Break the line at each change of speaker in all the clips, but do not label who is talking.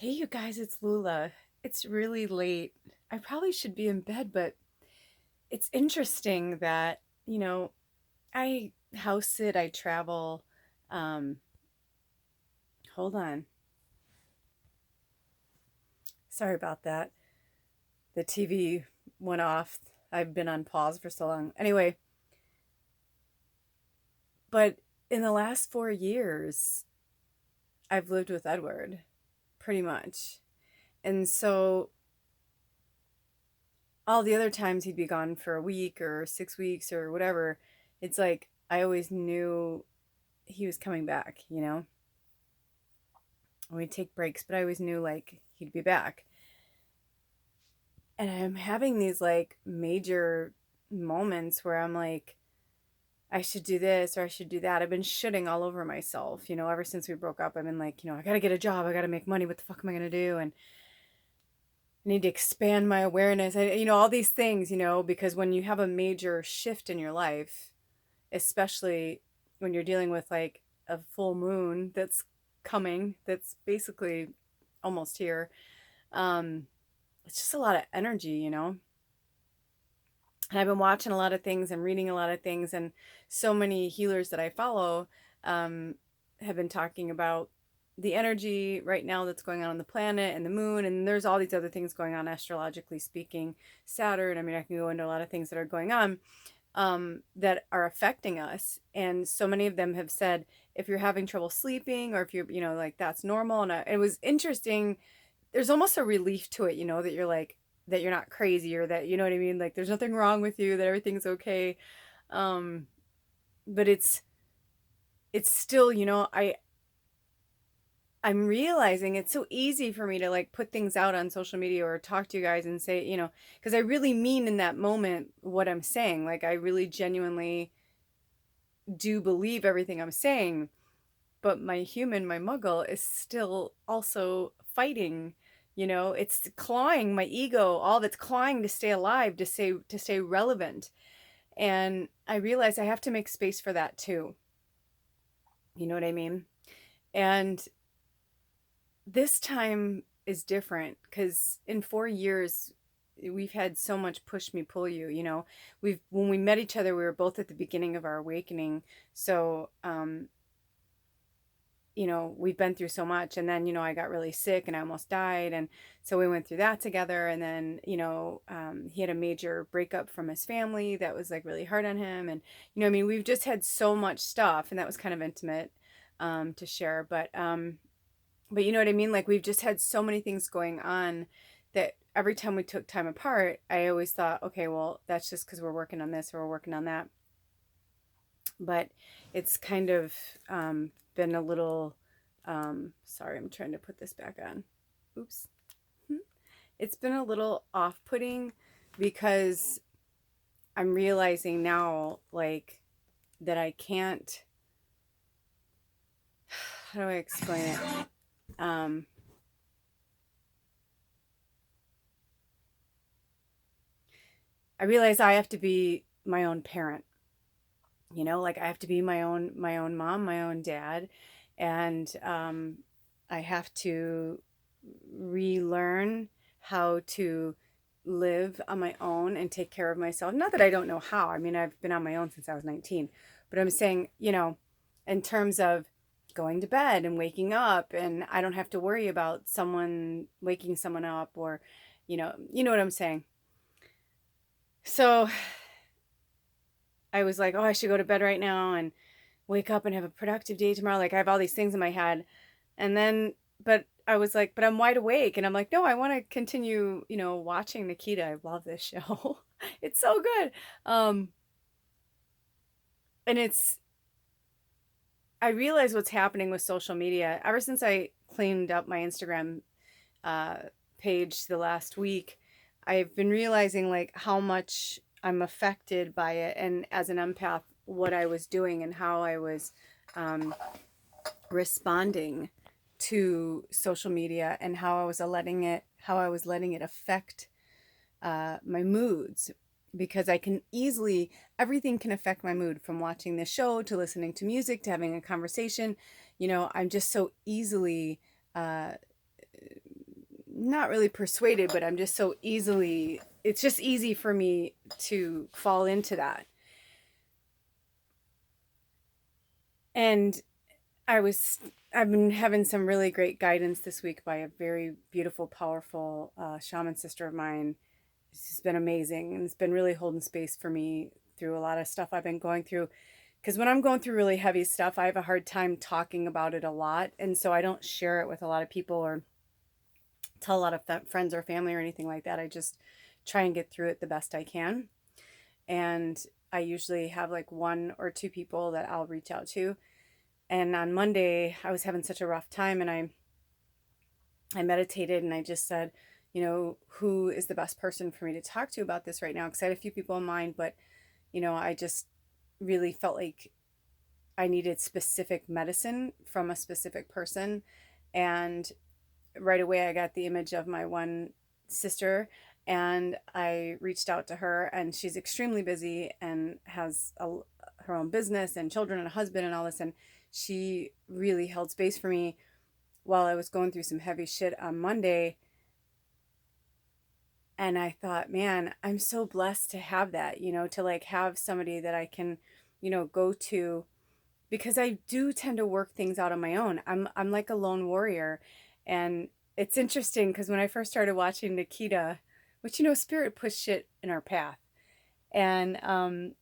Hey, you guys, it's Lula. It's really late. I probably should be in bed, but it's interesting that, I house sit, I travel. Um, Hold on. Sorry about that. The TV went off. I've been on pause for so long. Anyway, but in the last 4 years, I've lived with Edward, pretty much. And so all the other times he'd be gone for a week or 6 weeks or whatever, it's like I always knew he was coming back, We'd take breaks, but I always knew like he'd be back. And I'm having these like major moments where I'm like, I should do this or I should do that. I've been shitting all over myself, ever since we broke up. I've been like, I gotta get a job, I gotta make money. What the fuck am I gonna do? And I need to expand my awareness. All these things, because when you have a major shift in your life, especially when you're dealing with like a full moon that's coming, that's basically almost here. Um, it's just a lot of energy. And I've been watching a lot of things and reading a lot of things, and so many healers that I follow um, have been talking about the energy right now that's going on the planet and the moon, and there's all these other things going on astrologically speaking. Saturn, I mean, I can go into a lot of things that are going on that are affecting us. And so many of them have said, if you're having trouble sleeping or if you're, like that's normal. And it was interesting. There's almost a relief to it, that you're like, that you're not crazy or that, you know what I mean? Like there's nothing wrong with you, that everything's okay. Um, but it's still, I'm realizing it's so easy for me to like put things out on social media or talk to you guys and say, because I really mean in that moment what I'm saying. Like I really genuinely do believe everything I'm saying, but my muggle is still also fighting. It's clawing my ego, all of it's clawing to stay alive, to stay relevant. And I realize I have to make space for that too. You know what I mean? And this time is different because in 4 years we've had so much push me pull you. We've When we met each other, we were both at the beginning of our awakening. So we've been through so much. And then, I got really sick and I almost died. And so we went through that together. And then, he had a major breakup from his family that was like really hard on him. And, I mean, we've just had so much stuff, and that was kind of intimate to share. But you know what I mean? Like we've just had so many things going on that every time we took time apart, I always thought, okay, well, that's just because we're working on this or we're working on that. But it's kind of been a little, sorry, I'm trying to put this back on. Oops. It's been a little off putting because I'm realizing now, like, that I can't, how do I explain it? Um, I realize I have to be my own parent. Like I have to be my own mom, my own dad. And I have to relearn how to live on my own and take care of myself. Not that I don't know how. I mean, I've been on my own since I was 19. But I'm saying, in terms of going to bed and waking up, and I don't have to worry about someone waking someone up, or you know what I'm saying. So I was like, oh, I should go to bed right now and wake up and have a productive day tomorrow. Like I have all these things in my head. And then, but I was like, but I'm wide awake. And I'm like, no, I want to continue, watching Nikita. I love this show. It's so good. Um, and I realize what's happening with social media ever since I cleaned up my Instagram uh, page the last week. I've been realizing like how much I'm affected by it. And as an empath, what I was doing and how I was um, responding to social media, and how I was letting it affect my moods, because I can easily, everything can affect my mood, from watching this show to listening to music to having a conversation. I'm just so easily not really persuaded, but I'm just so easily, it's just easy for me to fall into that. And I've been having some really great guidance this week by a very beautiful, powerful shaman sister of mine. It's been amazing, and it's been really holding space for me through a lot of stuff I've been going through. Because when I'm going through really heavy stuff, I have a hard time talking about it a lot, and so I don't share it with a lot of people or tell a lot of friends or family or anything like that. I just try and get through it the best I can. And I usually have like one or two people that I'll reach out to. And on Monday, I was having such a rough time, and I meditated, and I just said, who is the best person for me to talk to about this right now? Because I had a few people in mind, but, I just really felt like I needed specific medicine from a specific person. And right away, I got the image of my one sister, and I reached out to her, and she's extremely busy and has her own business and children and a husband and all this. And she really held space for me while I was going through some heavy shit on Monday. And I thought, man, I'm so blessed to have that, to like have somebody that I can, go to, because I do tend to work things out on my own. I'm like a lone warrior. And it's interesting because when I first started watching Nikita, which, spirit pushed shit in our path. And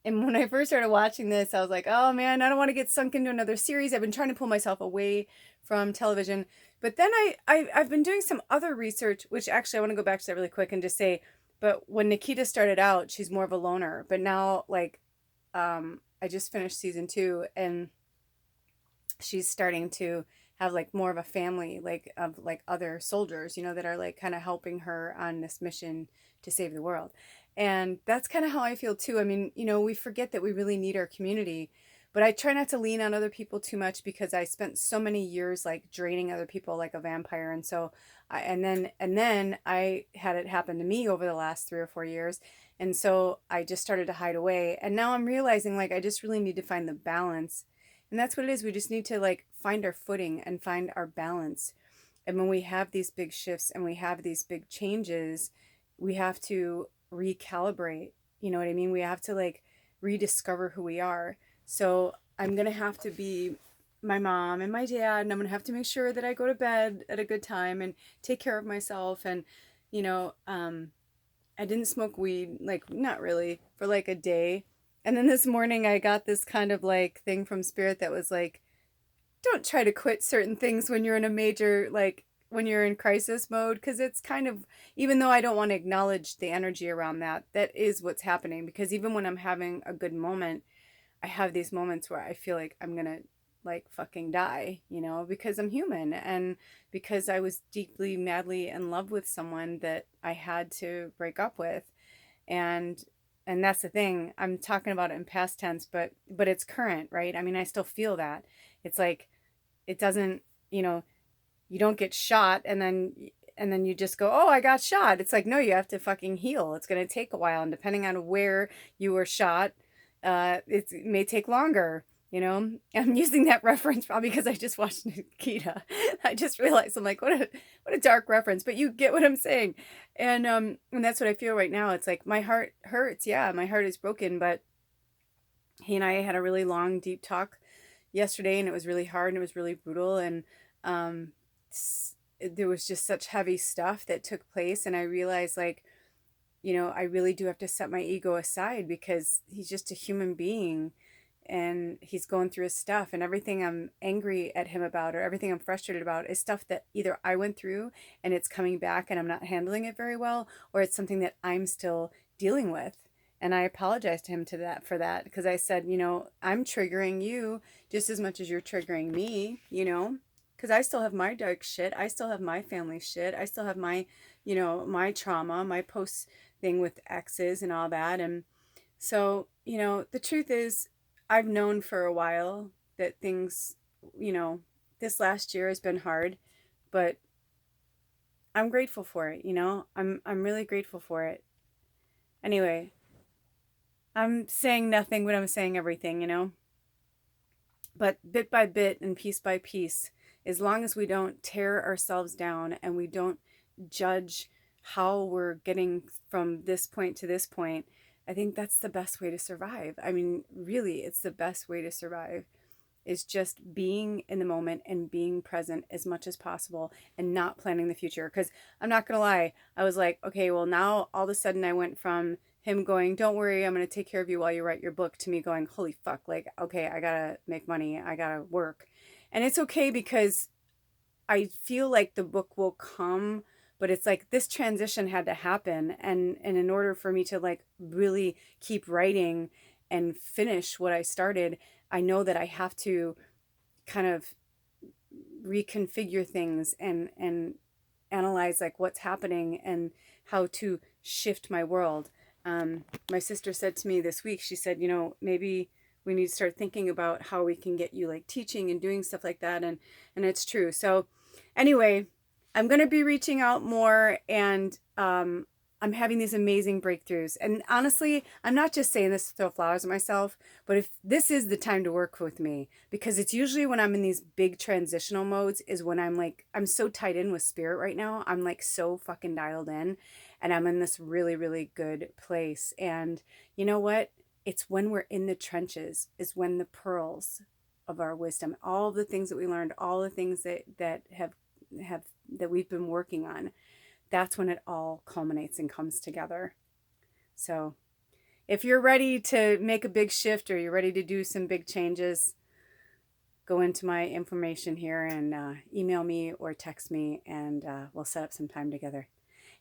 when I first started watching this, I was like, oh man, I don't want to get sunk into another series. I've been trying to pull myself away from television. But then I've been doing some other research, which actually I want to go back to that really quick and just say, but when Nikita started out, she's more of a loner. But now, like, I just finished season 2, and she's starting to have like more of a family, like of like other soldiers, that are like kind of helping her on this mission to save the world. And that's kind of how I feel too. I mean, we forget that we really need our community, but I try not to lean on other people too much because I spent so many years like draining other people like a vampire. And so and then I had it happen to me over the last 3 or 4 years. And so I just started to hide away. And now I'm realizing like I just really need to find the balance. And that's what it is. We just need to like find our footing and find our balance. And when we have these big shifts and we have these big changes, we have to recalibrate. You know what I mean? We have to like rediscover who we are. So I'm going to have to be my mom and my dad, and I'm going to have to make sure that I go to bed at a good time and take care of myself. And, I didn't smoke weed, like, not really, for like a day. And then this morning I got this kind of like thing from Spirit that was like, don't try to quit certain things when you're in a major, like, when you're in crisis mode, because it's kind of, even though I don't want to acknowledge the energy around that, that is what's happening. Because even when I'm having a good moment, I have these moments where I feel like I'm gonna like fucking die, because I'm human, and because I was deeply, madly in love with someone that I had to break up with. And that's the thing. I'm talking about it in past tense, but it's current, right? I mean, I still feel that. It's like it doesn't, you don't get shot and then you just go, oh, I got shot. It's like, no, you have to fucking heal. It's going to take a while. And depending on where you were shot, it may take longer. I'm using that reference probably because I just watched Nikita. I just realized, I'm like, what a dark reference, but you get what I'm saying. And that's what I feel right now. It's like my heart hurts. Yeah, my heart is broken, but he and I had a really long, deep talk yesterday, and it was really hard and it was really brutal. And um, there was just such heavy stuff that took place. And I realized, like, I really do have to set my ego aside because he's just a human being and he's going through his stuff, and everything I'm angry at him about or everything I'm frustrated about is stuff that either I went through and it's coming back and I'm not handling it very well, or it's something that I'm still dealing with. And I apologized to him for that because I said, I'm triggering you just as much as you're triggering me, because I still have my dark shit. I still have my family shit. I still have my, my trauma, my post thing with exes and all that. And so, the truth is, I've known for a while that things, this last year has been hard, but I'm grateful for it, I'm really grateful for it. Anyway, I'm saying nothing, but I'm saying everything. But bit by bit and piece by piece, as long as we don't tear ourselves down and we don't judge how we're getting from this point to this point, I think that's the best way to survive. I mean, really, it's the best way to survive is just being in the moment and being present as much as possible and not planning the future. Because I'm not going to lie, I was like, okay, well, now all of a sudden I went from him going, don't worry, I'm going to take care of you while you write your book, to me going, holy fuck, like, okay, I got to make money, I got to work. And it's okay because I feel like the book will come, but it's like this transition had to happen. And in order for me to like really keep writing and finish what I started, I know that I have to kind of reconfigure things and analyze like what's happening and how to shift my world. My sister said to me this week, she said, you know, maybe we need to start thinking about how we can get you like teaching and doing stuff like that. And it's true. So anyway, I'm going to be reaching out more, and I'm having these amazing breakthroughs. And honestly, I'm not just saying this to throw flowers at myself, but if this is the time to work with me, because it's usually when I'm in these big transitional modes is when I'm like, I'm so tied in with spirit right now. I'm like so fucking dialed in, and I'm in this really, really good place. And you know what? It's when we're in the trenches is when the pearls of our wisdom, all the things that we learned, all the things that have that we've been working on, that's when it all culminates and comes together. So if you're ready to make a big shift or you're ready to do some big changes, go into my information here and email me or text me, and we'll set up some time together.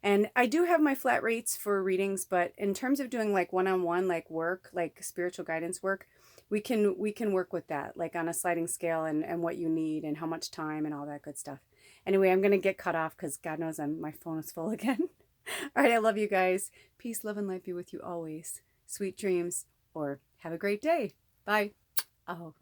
And I do have my flat rates for readings, but in terms of doing like one-on-one like work, like spiritual guidance work, we can work with that, like on a sliding scale, and what you need and how much time and all that good stuff. Anyway, I'm gonna get cut off because God knows my phone is full again. All right, I love you guys. Peace, love, and light be with you always. Sweet dreams, or have a great day. Bye. Oh.